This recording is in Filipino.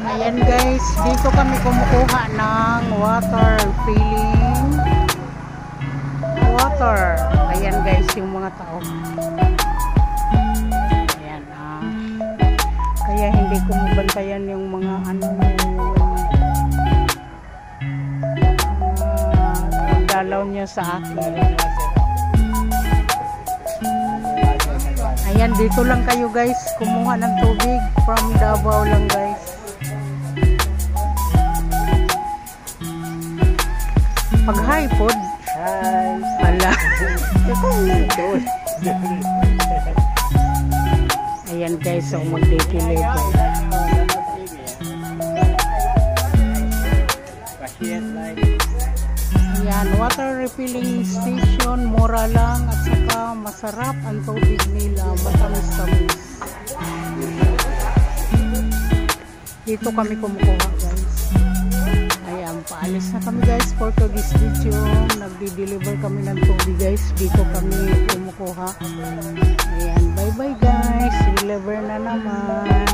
Ayan guys, dito kami kumukuha ng water filling water. Ayan guys, yung mga tao. Ayan kaya hindi ko mabantayan yung mga dalaw niya sa akin. Ayan, dito lang kayo guys kumuha ng tubig from Davao lang guys. Pag hi pod. Hi. Hala. Ayan guys, so mag-decilate. Ayan, water refilling station, mura lang at saka masarap ang tubig nila, matamis-tamis. Dito kami kumukuha guys. Ayan, paalis na kami guys for today's video. Nagdi-deliver kami ng tubig guys. Dito kami kumukuha. Ayan, bye bye guys. Deliver na naman.